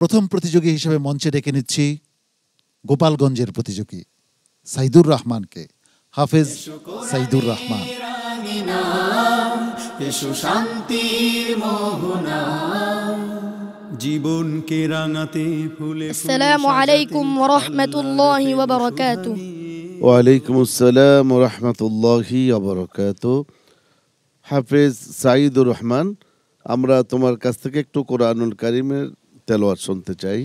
প্রথম প্রতিযোগী হিসেবে মঞ্চে ডেকে নিচ্ছি গোপালগঞ্জের প্রতিযোগী সাইদুর রহমানকে। হাফেজ সাইদুর রহমান। শান্তির মোহনা জীবনকে রাঙাতে ফুলে। আসসালামু আলাইকুম ওয়া রাহমাতুল্লাহি ওয়া বারাকাতুহু। ওয়া আলাইকুম আসসালাম ওয়া রাহমাতুল্লাহি ওয়া বারাকাতুহু। হাফেজ সাইদুর রহমান, আমরা তোমার কাছ থেকে একটু কোরআনুল কারীমের তেলাওয়াত শুনতে চাই।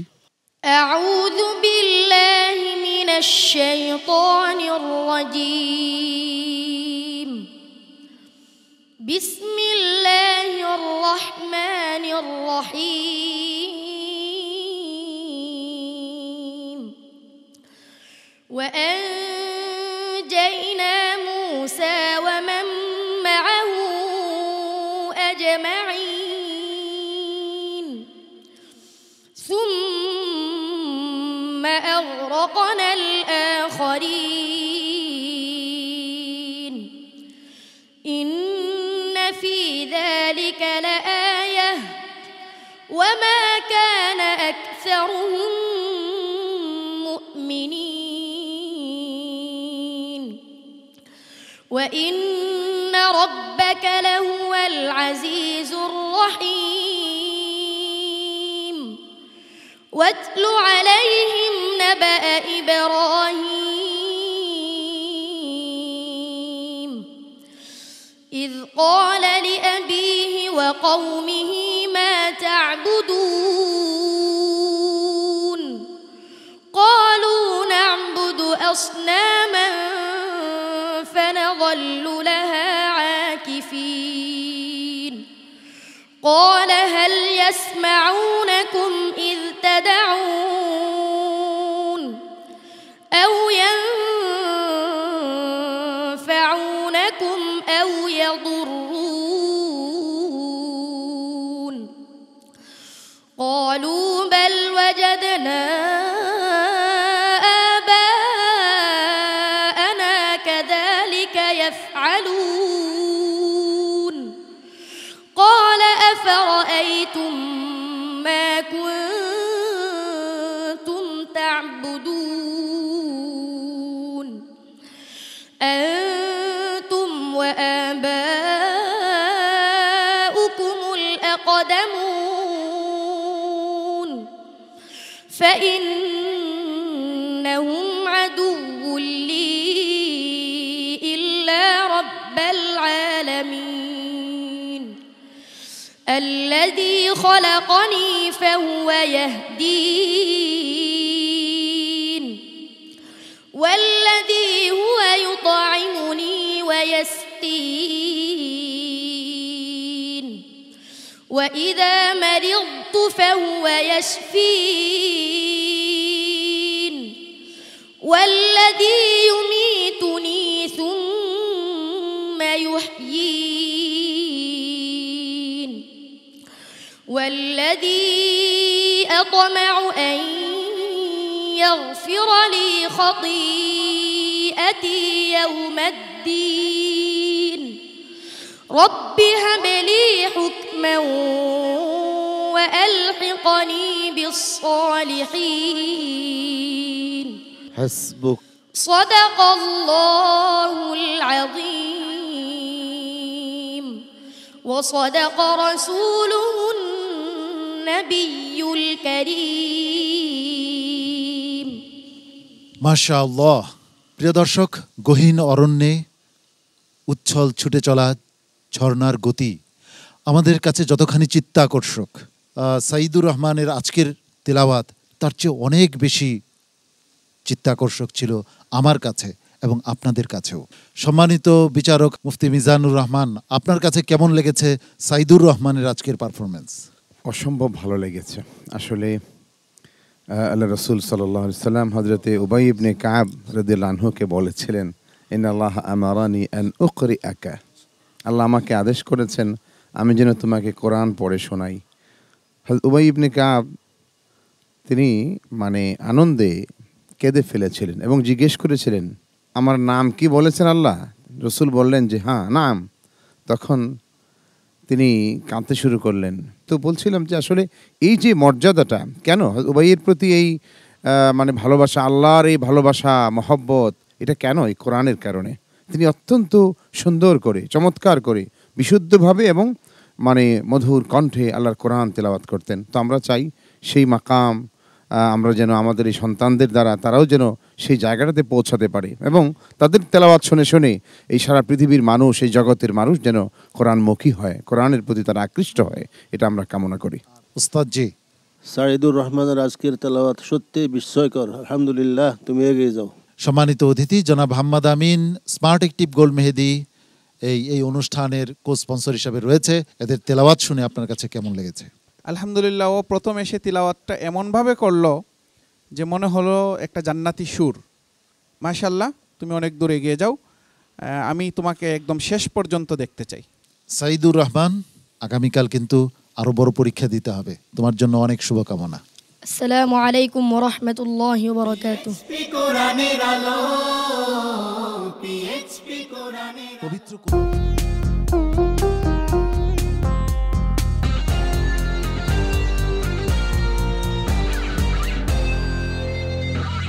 আউযু বিল্লাহি মিনাশ শাইতানির রাজীম। বিসমিল্লাহির রহমানির রহিম। ওয়া আনজাইনা মূসা ওয়া মান মা'আহু আজমাঈন। সুম্মা আগরাকনাল আখিরিন। ইন্না ফী যালিকা লাআয়াহ ওয়া মা কানা আকসারুহুম মুমিনিন। ওয়া ইন্না রাব্বাকা লাহুয়াল আজিজুর রহিম। ওয়াতলু আলাইহিম নাবা'a ইব্রাহিম إذ قال لأبيه وقومه ما تعبدون قالوا نعبد أصناما فنظل لها عاكفين قال هل يسمعونكم إذ تدعون أو ينفعونكم أو يضرون قالوا بل وجدنا آباءنا كذلك يفعلون قال أفرأيتم ما كنتم تعبدون أنتم وآباؤكم الأقدمون فإنهم عدو لي إلا رب العالمين الذي خلقني فهو يهدين والذي هو يطعمني ويسقين وإذا مرضت فهو يشفين والذي يميتني ثم يحيين والذي أطمع أن يغفر لي خطيئتي يوم الدين رب هب لي حكما وألحقني بالصالحين حسبك صدق الله العظيم وصدق رسوله النبي الكريم মাশাআল্লাহ। প্রিয় দর্শক, গহীন অরণ্যে উচ্ছল ছুটে চলা ঝর্ণার গতি আমাদের কাছে যতখানি চিত্তাকর্ষক, সাইদুর রহমানের আজকের তেলাওয়াত তার চেয়ে অনেক বেশি চিত্তাকর্ষক ছিল আমার কাছে এবং আপনাদের কাছেও। সম্মানিত বিচারক মুফতি মিজানুর রহমান, আপনার কাছে কেমন লেগেছে সাইদুর রহমানের আজকের পারফরমেন্স? অসম্ভব ভালো লেগেছে আসলে। আল্লাহ রসুল সাল্লাল্লাহু আলাইহি সাল্লাম হযরতে উবাই ইবনে কাব রাদিয়াল্লাহু আনহুকে বলেছিলেন, ইন্নাল্লাহ আমারানি আন উকরিআকা, আল্লাহ আমাকে আদেশ করেছেন আমি যেন তোমাকে কোরআন পড়ে শোনাই। হযরত উবাই ইবনে কাব তিনি আনন্দে কেঁদে ফেলেছিলেন এবং জিজ্ঞেস করেছিলেন, আমার নাম কি বলেছেন আল্লাহ? রসুল বললেন যে হ্যাঁ নাম। তখন তিনি কাঁদতে শুরু করলেন। তো বলছিলাম যে আসলে এই যে মর্যাদাটা কেন উবাইয়ের প্রতি এই মানে ভালোবাসা, আল্লাহর এই ভালোবাসা মহব্বত, এটা কেন? এই কোরআনের কারণে। তিনি অত্যন্ত সুন্দর করে, চমৎকার করে, বিশুদ্ধভাবে এবং মানে মধুর কণ্ঠে আল্লাহর কোরআন তেলাওয়াত করতেন। তো আমরা চাই সেই মাকাম আমরা যেন আমাদের এই সন্তানদের দ্বারা তারাও যেন সেই জায়গাটাতে পৌঁছাতে পারে এবং তাদের তেলাওয়াত শুনে শুনে এই সারা পৃথিবীর মানুষ, এই জগতের মানুষ যেন কোরআনমুখী হয়, কোরআনের প্রতি তারা আকৃষ্ট হয়, এটা আমরা কামনা করি। উস্তাদ জি। সাইদুর রহমানের আজকের তেলাওয়াত সত্যি বিস্ময়কর। আলহামদুলিল্লাহ, তুমি এগিয়ে যাও। সম্মানিত অতিথি জনাব হাম্মাদ আমিন, স্মার্ট অ্যাক্টিভ গোল্ড মেহেদি এই অনুষ্ঠানের কো স্পন্সর হিসাবে রয়েছে। এদের তেলাওয়াত শুনে আপনার কাছে কেমন লেগেছে? আলহামদুলিল্লাহ, ও প্রথম এসে তিলাওয়াতটা এমনভাবে করলো যে মনে হলো একটা জান্নাতি সুর। মাশাআল্লাহ, তুমি অনেক দূর এগিয়ে যাও, আমি তোমাকে একদম শেষ পর্যন্ত দেখতে চাই। সাইদুর রহমান, আগামীকাল কিন্তু আরো বড় পরীক্ষা দিতে হবে, তোমার জন্য অনেক শুভকামনা। আসসালামু আলাইকুম ওয়া রাহমাতুল্লাহি ওয়া বারাকাতুহু। কোরআনের আলো, PHP কোরআনের পবিত্র